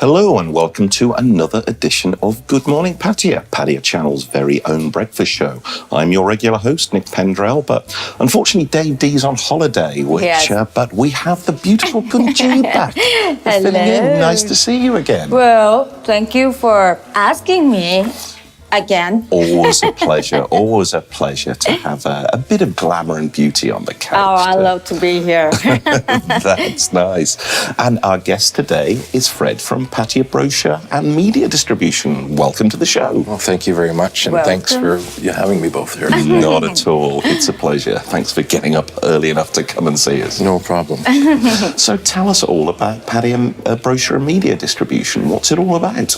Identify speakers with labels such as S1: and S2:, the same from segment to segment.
S1: Hello and welcome to another edition of Good Morning Pattaya, Pattaya Channel's very own breakfast show. I'm your regular host, Nick Pendrell, but unfortunately Dave D's on holiday, but we have the beautiful Kunji back.
S2: Hello.
S1: Filling in. Nice to see you again.
S2: Well, thank you for asking me again.
S1: Always a pleasure, always a pleasure to have a bit of glamour and beauty on the couch.
S2: Oh, I love to be here.
S1: That's nice. And our guest today is Fred from Pattaya Brochure and Media Distribution. Welcome to the show.
S3: Well, thank you very much, and thanks for having me both here.
S1: Not at all. It's a pleasure. Thanks for getting up early enough to come and see us.
S3: No problem.
S1: So tell us all about Pattaya Brochure and Media Distribution. What's it all about?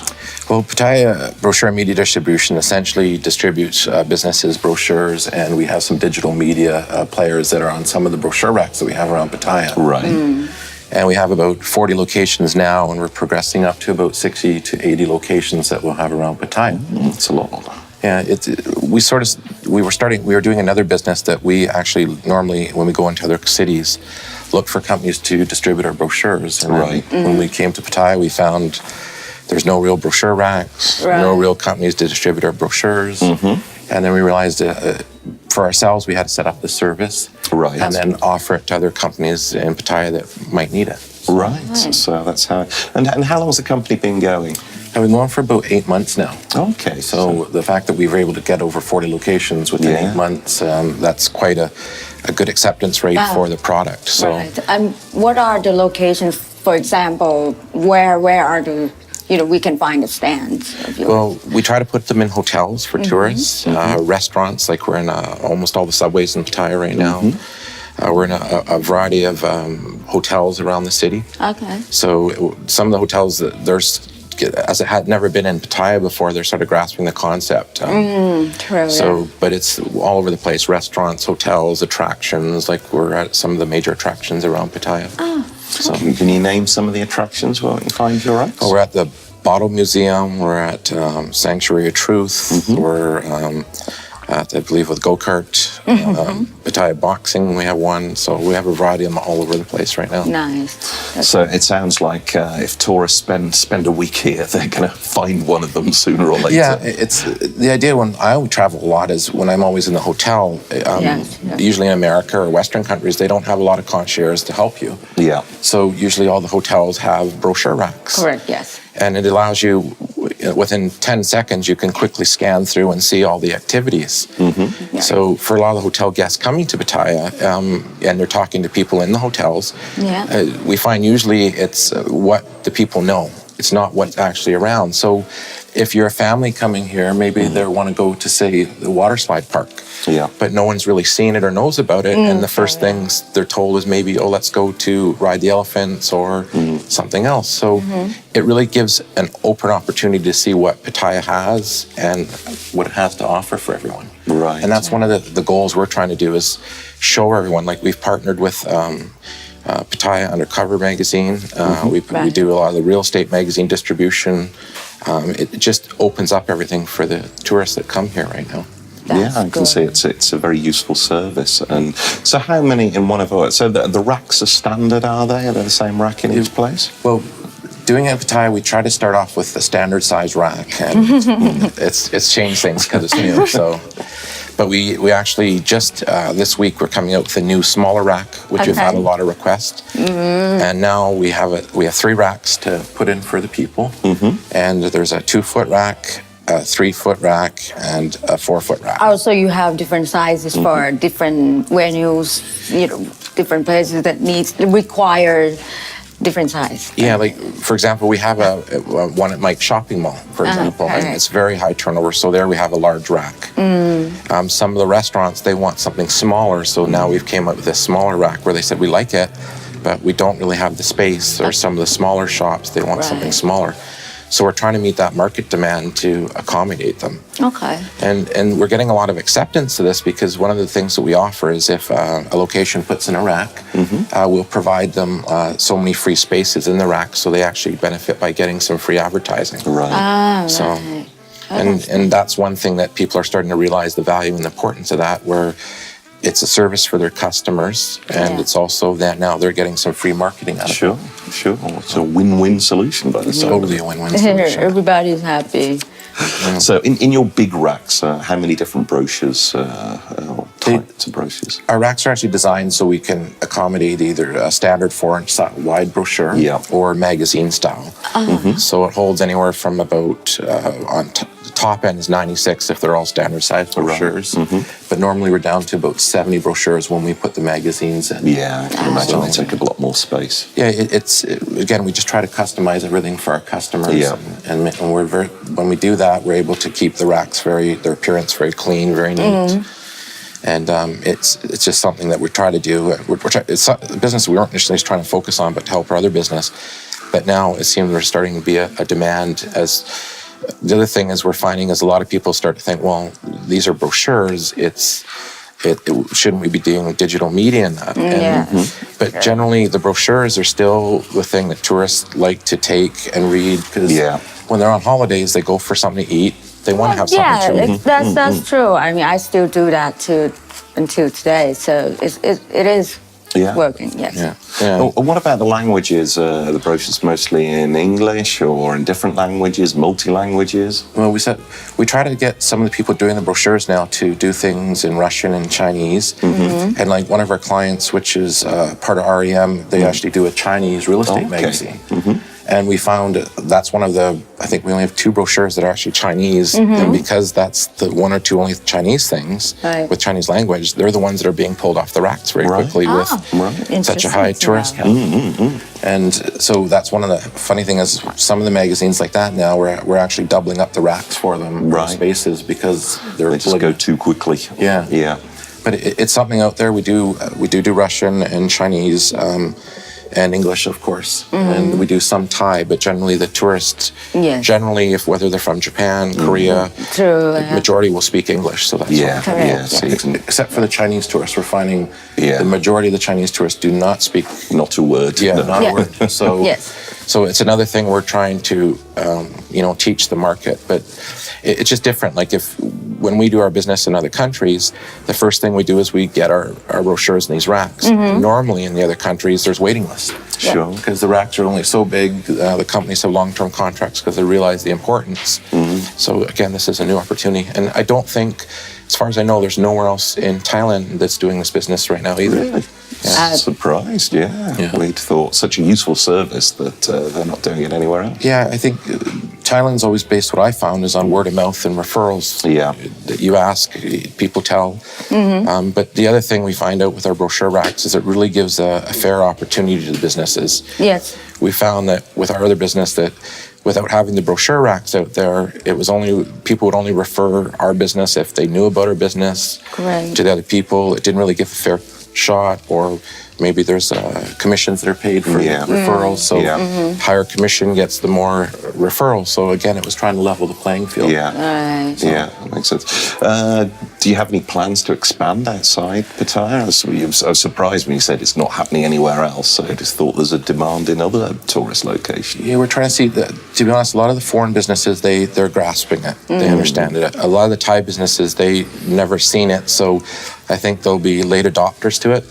S3: Well, Pattaya Brochure and Media Distribution essentially distributes businesses, brochures, and we have some digital media players that are on some of the brochure racks that we have around Pattaya.
S1: Right.
S3: And we have about 40 locations now, and we're progressing up to about 60 to 80 locations that we'll have around Pattaya.
S1: That's a lot.
S3: Yeah, we were doing another business that we actually normally, when we go into other cities, look for companies to distribute our brochures. And when we came to Pattaya, we found there's no real brochure racks, no real companies to distribute our brochures. And then we realized for ourselves, we had to set up the service and then offer it to other companies in Pattaya that might need it.
S1: Right. So that's how. And how long has the company been going?
S3: I've been going for about 8 months now.
S1: Okay.
S3: So the fact that we were able to get over 40 locations within 8 months, that's quite a good acceptance rate for the product. So,
S2: And what are the locations, for example, where are the, we can find the stands of yours?
S3: Well, we try to put them in hotels for tourists, restaurants, like we're in almost all the subways in Pattaya right now. We're in a variety of hotels around the city.
S2: Okay.
S3: So some of the hotels, as it had never been in Pattaya before, they're sort of grasping the concept.
S2: True.
S3: But it's all over the place, restaurants, hotels, attractions, like we're at some of the major attractions around Pattaya.
S1: So can you name some of the attractions where we can find your racks?
S3: We're at the Bottle Museum, we're at Sanctuary of Truth, we're at, I believe, with Go-Kart, Pattaya Boxing, we have one. So we have a variety of them all over the place right now.
S2: Nice.
S1: So it sounds like if tourists spend a week here, they're going to find one of them sooner or later.
S3: Yeah, it's the idea when I travel a lot is when I'm always in the hotel, usually in America or Western countries, they don't have a lot of concierges to help you.
S1: Yeah.
S3: So usually all the hotels have brochure racks.
S2: Correct, yes.
S3: And it allows you, within 10 seconds, you can quickly scan through and see all the activities. So for a lot of the hotel guests coming to Pattaya, and they're talking to people in the hotels, we find usually it's what the people know. It's not what's actually around. So if you're a family coming here, maybe they want to go to, say, the water slide park. But no one's really seen it or knows about it. And the first things they're told is maybe, let's go to ride the elephants or something else. So it really gives an open opportunity to see what Pattaya has and what it has to offer for everyone.
S1: Right.
S3: And that's one of the goals we're trying to do is show everyone. Like we've partnered with Pattaya Undercover magazine. We do a lot of the real estate magazine distribution. It just opens up everything for the tourists that come here right now.
S1: I can see it's a very useful service. And so how many in one of our... So the racks are standard, are they? Are they the same rack in each place?
S3: Well, doing it at Pattaya, we try to start off with the standard size rack. And it's changed things because it's new. But we actually just this week we're coming out with a new smaller rack, which we've had a lot of requests. And now we have 3 racks to put in for the people. And there's a 2-foot rack, a 3-foot rack, and a 4-foot rack.
S2: Oh, so you have different sizes for different venues, different places that require different size.
S3: Yeah, like for example, we have one at Mike's Shopping Mall, for example, and it's very high turnover. So there we have a large rack. Some of the restaurants, they want something smaller, so now we've came up with this smaller rack where they said we like it, but we don't really have the space. Or some of the smaller shops, they want something smaller. So we're trying to meet that market demand to accommodate them.
S2: Okay.
S3: And we're getting a lot of acceptance to this because one of the things that we offer is if a location puts in a rack, we'll provide them so many free spaces in the rack so they actually benefit by getting some free advertising.
S1: Right.
S3: And that's one thing that people are starting to realize the value and the importance of that, where it's a service for their customers, and it's also that now they're getting some free marketing out of it.
S1: Sure. It's a win-win solution by the sound of it.
S3: Totally a win-win solution.
S2: Everybody's happy.
S1: So in your big racks, how many different brochures, or types of brochures?
S3: Our racks are actually designed so we can accommodate either a standard 4-inch wide brochure or magazine style. So it holds anywhere from about, the top end is 96 if they're all standard size brochures. But normally we're down to about 70 brochures when we put the magazines in.
S1: Yeah, I can imagine they take a lot more space.
S3: Yeah, again, we just try to customize everything for our customers.
S1: Yeah.
S3: And when we do that, we're able to keep the racks their appearance very clean, very neat. And it's just something that we try to do. It's a business we weren't initially trying to focus on, but to help our other business. But now it seems there's starting to be a demand. As the other thing is we're finding is a lot of people start to think, well, these are brochures. Shouldn't we be doing digital media in that? But generally, the brochures are still the thing that tourists like to take and read, because when they're on holidays, they go for something to eat. They want to have something to read.
S2: That's true. I mean, I still do that too until today. So it is working. Yes.
S1: Well, what about the languages? Are the brochures mostly in English or in different languages, multi-languages?
S3: Well, we try to get some of the people doing the brochures now to do things in Russian and Chinese. And like one of our clients, which is part of REM, they actually do a Chinese real estate magazine. And we found that's one of I think we only have 2 brochures that are actually Chinese. And because that's the 1 or 2 only Chinese things with Chinese language, they're the ones that are being pulled off the racks very quickly with such a high tourist count. And so that's one of the funny things is some of the magazines like that now, we're actually doubling up the racks for them, spaces, because they just
S1: go too quickly.
S3: But it's something out there. We do Russian and Chinese, and English, of course, and we do some Thai, but generally the tourists, generally, whether they're from Japan, Korea, majority will speak English. So that's except for the Chinese tourists, we're finding the majority of the Chinese tourists do not speak
S1: not a word.
S3: Not a word. So it's another thing we're trying to teach the market, but it's just different. Like when we do our business in other countries, the first thing we do is we get our brochures in these racks. Normally in the other countries, there's waiting lists. Because the racks are only so big. The companies have long-term contracts because they realize the importance. So again, this is a new opportunity. And I don't think, as far as I know, there's nowhere else in Thailand that's doing this business right now either.
S1: Really? Surprised, We'd thought such a useful service that they're not doing it anywhere else.
S3: I think Thailand's always based, what I found, is on word of mouth and referrals. That you ask, people tell. But the other thing we find out with our brochure racks is it really gives a fair opportunity to the businesses. We found that with our other business that without having the brochure racks out there, people would only refer our business if they knew about our business to the other people. It didn't really give a fair shot, or maybe there's commissions that are paid for referrals, so higher commission gets the more referrals. So again, it was trying to level the playing field.
S1: That makes sense. Do you have any plans to expand outside Pattaya? I was surprised when you said it's not happening anywhere else, so I just thought there's a demand in other tourist locations.
S3: We're trying to see that. To be honest, a lot of the foreign businesses, they're grasping it. They understand it. A lot of the Thai businesses, they never seen it, so I think they'll be late adopters to it.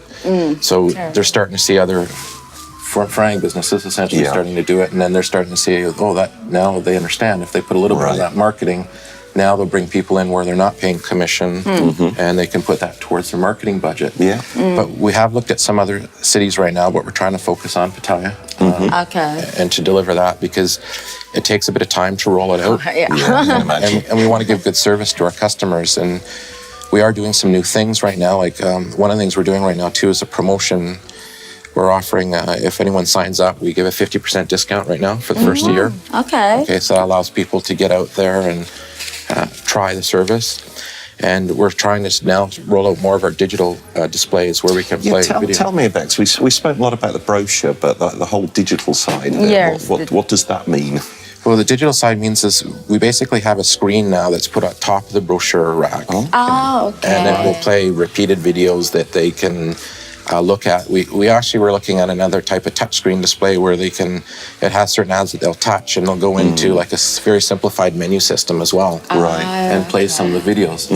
S3: So they're starting to see other frying businesses essentially starting to do it, and then they're starting to see, that now they understand if they put a little bit of that marketing, now they'll bring people in where they're not paying commission, and they can put that towards their marketing budget. But we have looked at some other cities right now, but we're trying to focus on Pattaya and to deliver that, because it takes a bit of time to roll it out. And we want to give good service to our customers, and we are doing some new things right now. Like one of the things we're doing right now too is a promotion. We're offering, if anyone signs up, we give a 50% discount right now for the first year. Okay, so that allows people to get out there and try the service. And we're trying to now roll out more of our digital displays where we can play video.
S1: Tell me about it. We spoke a lot about the brochure, but the whole digital side of it, what does that mean?
S3: Well, the digital side means is we basically have a screen now that's put on top of the brochure rack. And then we'll play repeated videos that they can look at. We actually were looking at another type of touchscreen display where it has certain ads that they'll touch, and they'll go into like a very simplified menu system as well. And play some of the videos.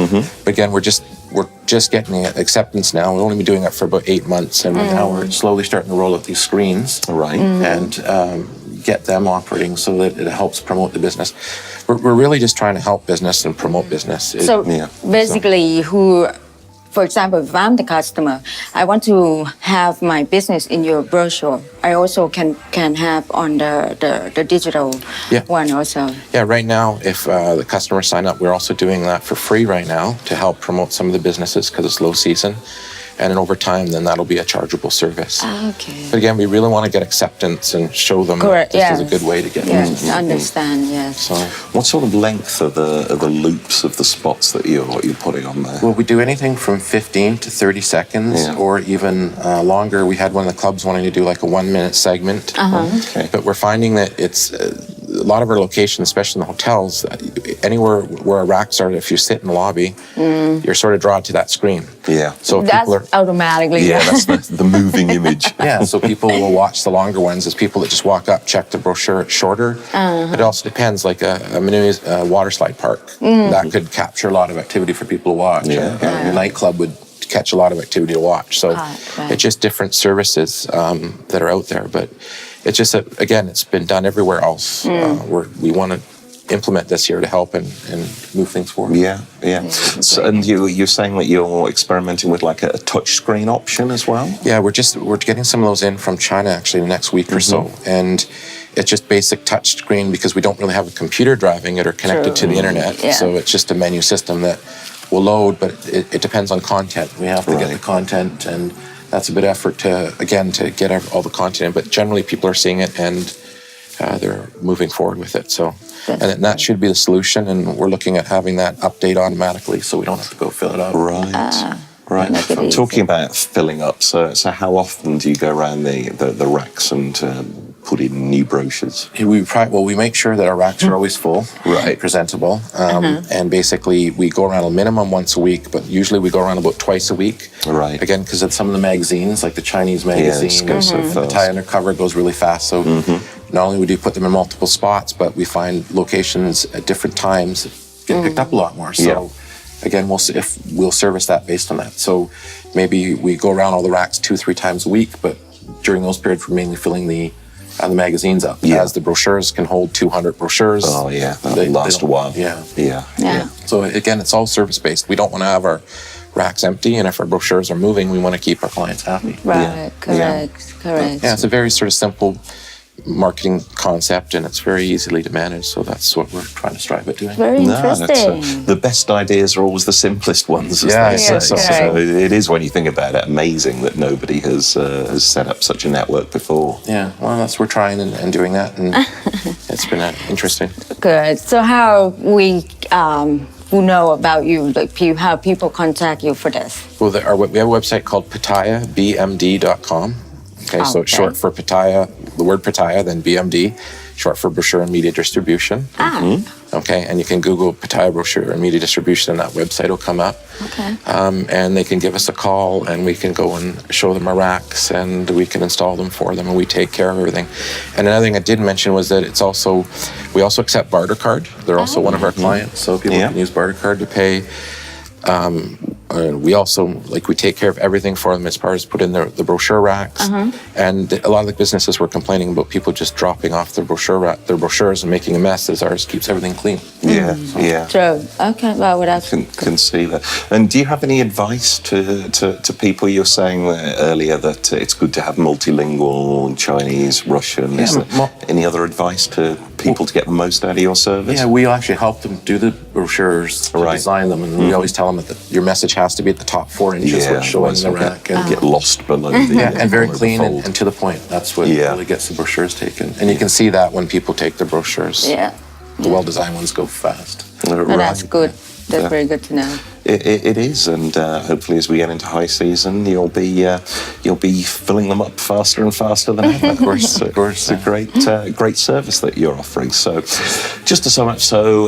S3: But again, we're just we're just getting acceptance now. We've only been doing it for about 8 months, and now we're slowly starting to roll out these screens,
S1: Right.
S3: And get them operating so that it helps promote the business. We're really just trying to help business and promote business.
S2: Basically, for example, if I'm the customer, I want to have my business in your brochure. I also can have on the digital one also.
S3: Yeah, right now, if the customers sign up, we're also doing that for free right now to help promote some of the businesses because it's low season. And then over time, then that'll be a chargeable service.
S2: Okay.
S3: But again, we really want to get acceptance and show them that this is a good way to get business.
S2: Understand, yes.
S3: So,
S1: what sort of length are the loops of the spots that you're putting on there?
S3: well, we do anything from 15 to 30 seconds or even longer. We had one of the clubs wanting to do like a 1-minute segment.
S1: Okay.
S3: But we're finding that it's a lot of our locations, especially in the hotels, anywhere where a rack started, if you sit in the lobby, you're sort of drawn to that screen.
S1: Yeah.
S3: So if
S2: That's
S3: people are
S2: automatically.
S1: Yeah, that's the moving image.
S3: yeah, so people will watch the longer ones as people that just walk up, check the brochure, it's shorter. It also depends, like a mini water slide park, that could capture a lot of activity for people to watch. A nightclub would catch a lot of activity to watch. So it's just different services that are out there. But it's just that, again, it's been done everywhere else. We want to implement this here to help and move things forward.
S1: Yeah. So, and you're saying that you're experimenting with like a touch screen option as well?
S3: Yeah, we're getting some of those in from China actually the next week or so, and it's just basic touch screen because we don't really have a computer driving it or connected to the internet. So it's just a menu system that will load, but it depends on content. We have to get the content, and that's a bit of effort to get all the content in. But generally, people are seeing it and they're moving forward with it. So. And that should be the solution, and we're looking at having that update automatically so we don't have to go fill it up.
S1: Right. Talking about filling up, so how often do you go around the racks and put in new brochures?
S3: We make sure that our racks are always full, presentable, and basically we go around a minimum once a week, but usually we go around about twice a week.
S1: Right.
S3: Again, because of some of the magazines, like the Chinese magazine, the Thai Undercover goes really fast, so not only would you put them in multiple spots, but we find locations at different times get picked up a lot more. So again, we'll service that based on that. So maybe we go around all the racks 2-3 times a week, but during those periods we're mainly filling the magazines up. As the brochures can hold 200 brochures.
S1: Oh yeah, that'll last a while.
S3: Yeah. So again, it's all service based. We don't want to have our racks empty, and if our brochures are moving, we want to keep our clients happy.
S2: Correct.
S3: Yeah, it's a very sort of simple marketing concept, and it's very easily to manage, so that's what we're trying to strive at doing.
S2: Very interesting.
S1: The best ideas are always the simplest ones, as they say. So it is, when you think about it, amazing that nobody has set up such a network before.
S3: Yeah, well, we're trying and doing that, and it's been interesting.
S2: Good. So how we know about you, like how people contact you for this?
S3: Well, we have a website called PattayaBMD.com. Okay, so it's short for Pattaya, the word Pattaya, then BMD, short for Brochure and Media Distribution. Okay, and you can Google Pattaya Brochure and Media Distribution, and that website will come up.
S2: Okay.
S3: And they can give us a call, and we can go and show them our racks, and we can install them for them, and we take care of everything. And another thing I did mention was that we also accept barter card. They're also one of our clients, so people can use barter card to pay. We also, we take care of everything for them as far as put in the brochure racks. And a lot of the businesses were complaining about people just dropping off their brochures and making a mess, as ours keeps everything clean.
S2: True. Okay, well, what else?
S1: Can see that. And do you have any advice to people? You were saying earlier that it's good to have multilingual, Chinese, Russian. Is there any other advice to people to get the most out of your service?
S3: Yeah, we actually help them do the brochures, design them, and we always tell them that your message has to be at the top 4 inches, what's showing in the rack.
S1: And get lost below the
S3: and very clean and to the point. That's what really gets the brochures taken. And you can see that when people take the brochures. The well-designed ones go fast.
S2: Well, that's good. That's very good to know.
S1: It is, and hopefully, as we get into high season, you'll be filling them up faster and faster than ever. Of course, it's a great service that you're offering. So, just to sum up,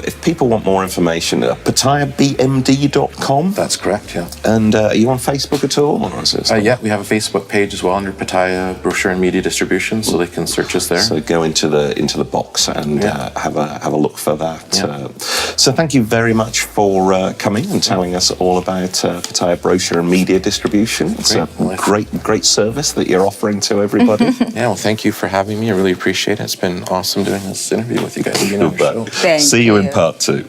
S1: if people want more information, PattayaBMD.com.
S3: That's correct. Yeah.
S1: And are you on Facebook at all, or is it?
S3: Yeah, we have a Facebook page as well under Pattaya Brochure and Media Distribution, so they can search us there.
S1: So go into the box and have a look for that. So thank you very much for coming and telling showing us all about Pattaya Brochure and media distribution. It's a great service that you're offering to everybody.
S3: Yeah, well, thank you for having me. I really appreciate it. It's been awesome doing this interview with you guys.
S1: See you in part 2.